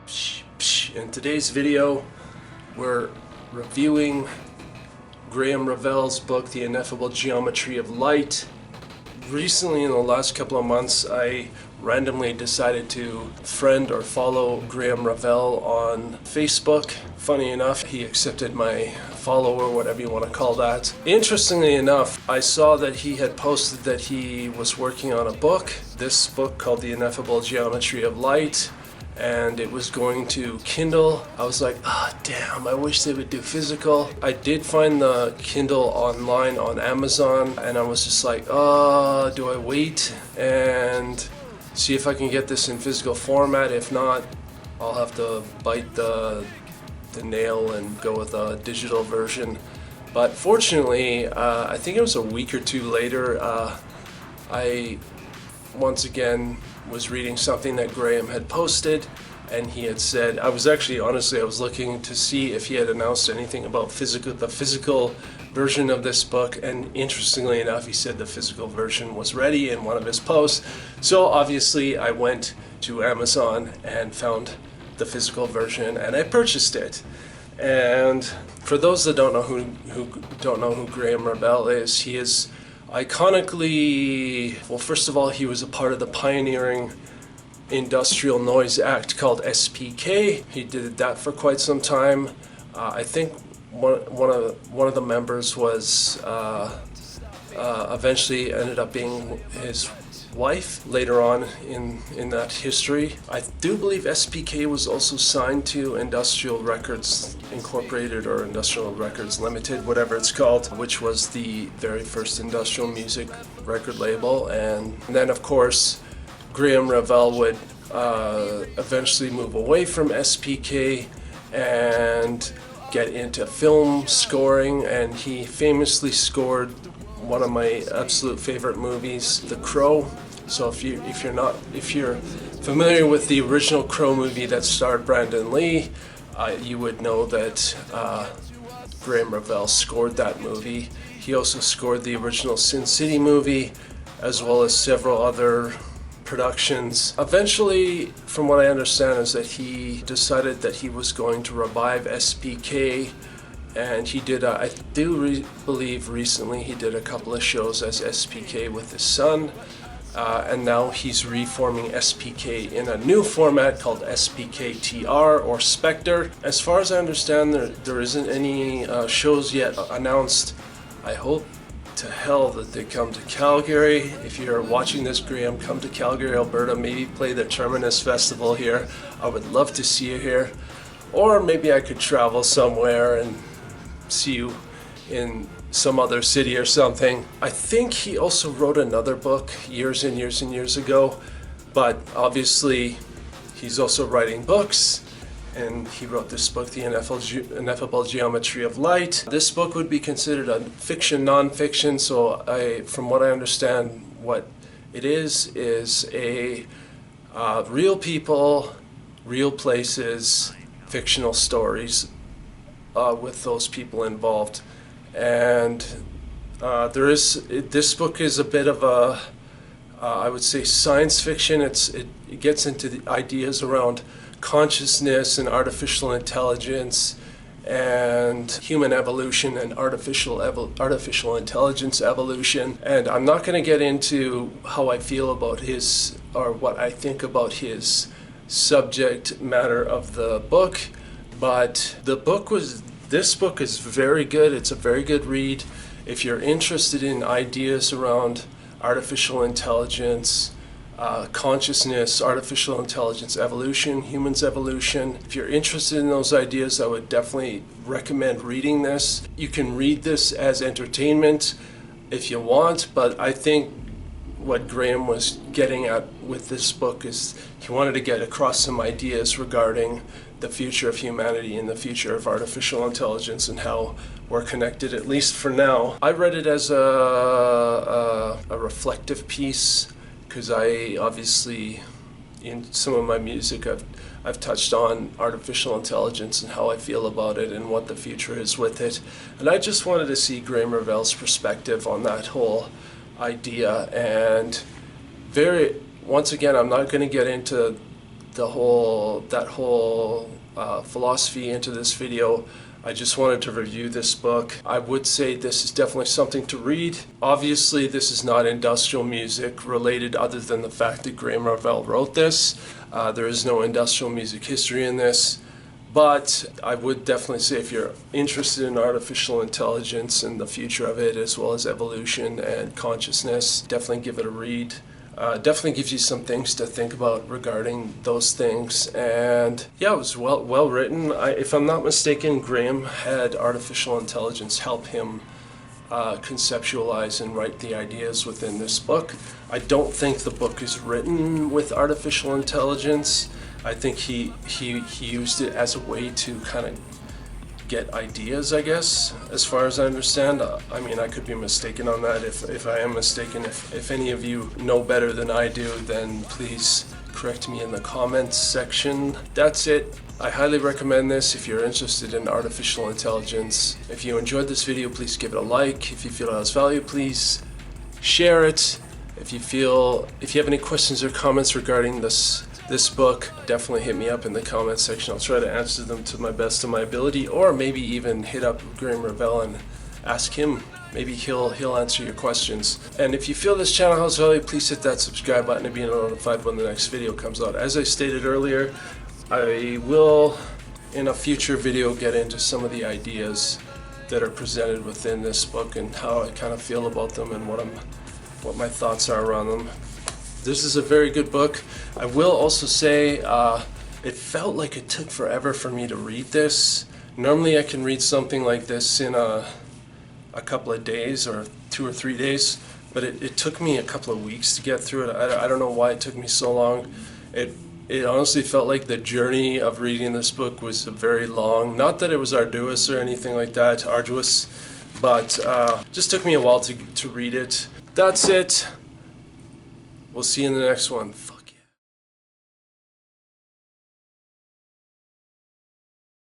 In today's video, we're reviewing Graeme Revell's book, The Ineffable Geometry of Light. Recently, in the last couple of months, I randomly decided to friend or follow Graeme Revell on Facebook. Funny enough, he accepted my follow, or whatever you want to call that. Interestingly enough, I saw that he had posted that he was working on a book, this book called The Ineffable Geometry of Light, and it was going to Kindle. I was like, damn, I wish they would do physical. I did find the Kindle online on Amazon, and I was just like, do I wait and see if I can get this in physical format? If not, I'll have to bite the nail and go with a digital version. But fortunately, I think it was a week or two later, I once again was reading something that Graeme had posted, and he had said, I was looking to see if he had announced anything about the physical version of this book, and interestingly enough, he said the physical version was ready in one of his posts. So obviously I went to Amazon and found the physical version, and I purchased it. And for those that don't know who Graeme Revell is, he is iconically, well, first of all, he was a part of the pioneering Industrial Noise Act called SPK. He did that for quite some time. I think one of the members was eventually ended up being his wife later on in that history. I do believe SPK was also signed to Industrial Records Incorporated or Industrial Records Limited, whatever it's called, which was the very first industrial music record label. And then, of course, Graeme Revell would eventually move away from SPK and get into film scoring, and he famously scored one of my absolute favorite movies, The Crow. So if you're familiar with the original Crow movie that starred Brandon Lee, you would know that Graeme Revell scored that movie. He also scored the original Sin City movie, as well as several other productions. Eventually, from what I understand, is that he decided that he was going to revive SPK, and he did, I believe recently he did a couple of shows as SPK with his son, and now he's reforming SPK in a new format called SPK-TR or Spectre. As far as I understand, there isn't any shows yet announced. I hope to hell that they come to Calgary. If you're watching this, Graeme, come to Calgary, Alberta, maybe play the Terminus Festival here. I would love to see you here. Or maybe I could travel somewhere and see you in some other city or something. I think he also wrote another book years and years and years ago, but obviously he's also writing books, and he wrote this book, The Ineffable Geometry of Light. This book would be considered a fiction, non-fiction, so from what I understand, what it is a real people, real places, fictional stories with those people involved. And this book is a bit of a, I would say, science fiction. It gets into the ideas around consciousness and artificial intelligence and human evolution and artificial intelligence evolution. And I'm not going to get into how I feel about his, or what I think about his subject matter of the book, but this book is very good. It's a very good read. If you're interested in ideas around artificial intelligence, consciousness, artificial intelligence evolution, humans evolution, if you're interested in those ideas, I would definitely recommend reading this. You can read this as entertainment if you want, but I think what Graeme was getting at with this book is he wanted to get across some ideas regarding the future of humanity and the future of artificial intelligence and how we're connected, at least for now. I read it as a reflective piece, because I obviously, in some of my music, I've touched on artificial intelligence and how I feel about it and what the future is with it. And I just wanted to see Graeme Revell's perspective on that whole idea. And once again, I'm not going to get into that whole philosophy into this video. I just wanted to review this book. I would say this is definitely something to read. Obviously, this is not industrial music related other than the fact that Graeme Revell wrote this. There is no industrial music history in this. But I would definitely say if you're interested in artificial intelligence and the future of it, as well as evolution and consciousness, definitely give it a read. Definitely gives you some things to think about regarding those things. And yeah, it was well written. If I'm not mistaken, Graeme had artificial intelligence help him conceptualize and write the ideas within this book. I don't think the book is written with artificial intelligence. I think he used it as a way to kind of get ideas, I guess, as far as I understand. I mean, I could be mistaken on that. If I am mistaken, if any of you know better than I do, then please correct me in the comments section. That's it. I highly recommend this if you're interested in artificial intelligence. If you enjoyed this video, please give it a like. If you feel it has value, please share it. If you have any questions or comments regarding this book, definitely hit me up in the comments section. I'll try to answer them to my best of my ability, or maybe even hit up Graeme Revell and ask him. Maybe he'll answer your questions. And if you feel this channel has value, please hit that subscribe button to be notified when the next video comes out. As I stated earlier, I will in a future video get into some of the ideas that are presented within this book and how I kind of feel about them and what my thoughts are around them. This is a very good book. I will also say it felt like it took forever for me to read this. Normally I can read something like this in a couple of days or 2 or 3 days, but it took me a couple of weeks to get through it. I don't know why it took me so long. It honestly felt like the journey of reading this book was very long. Not that it was arduous or anything like that, but just took me a while to read it. That's it. We'll see you in the next one.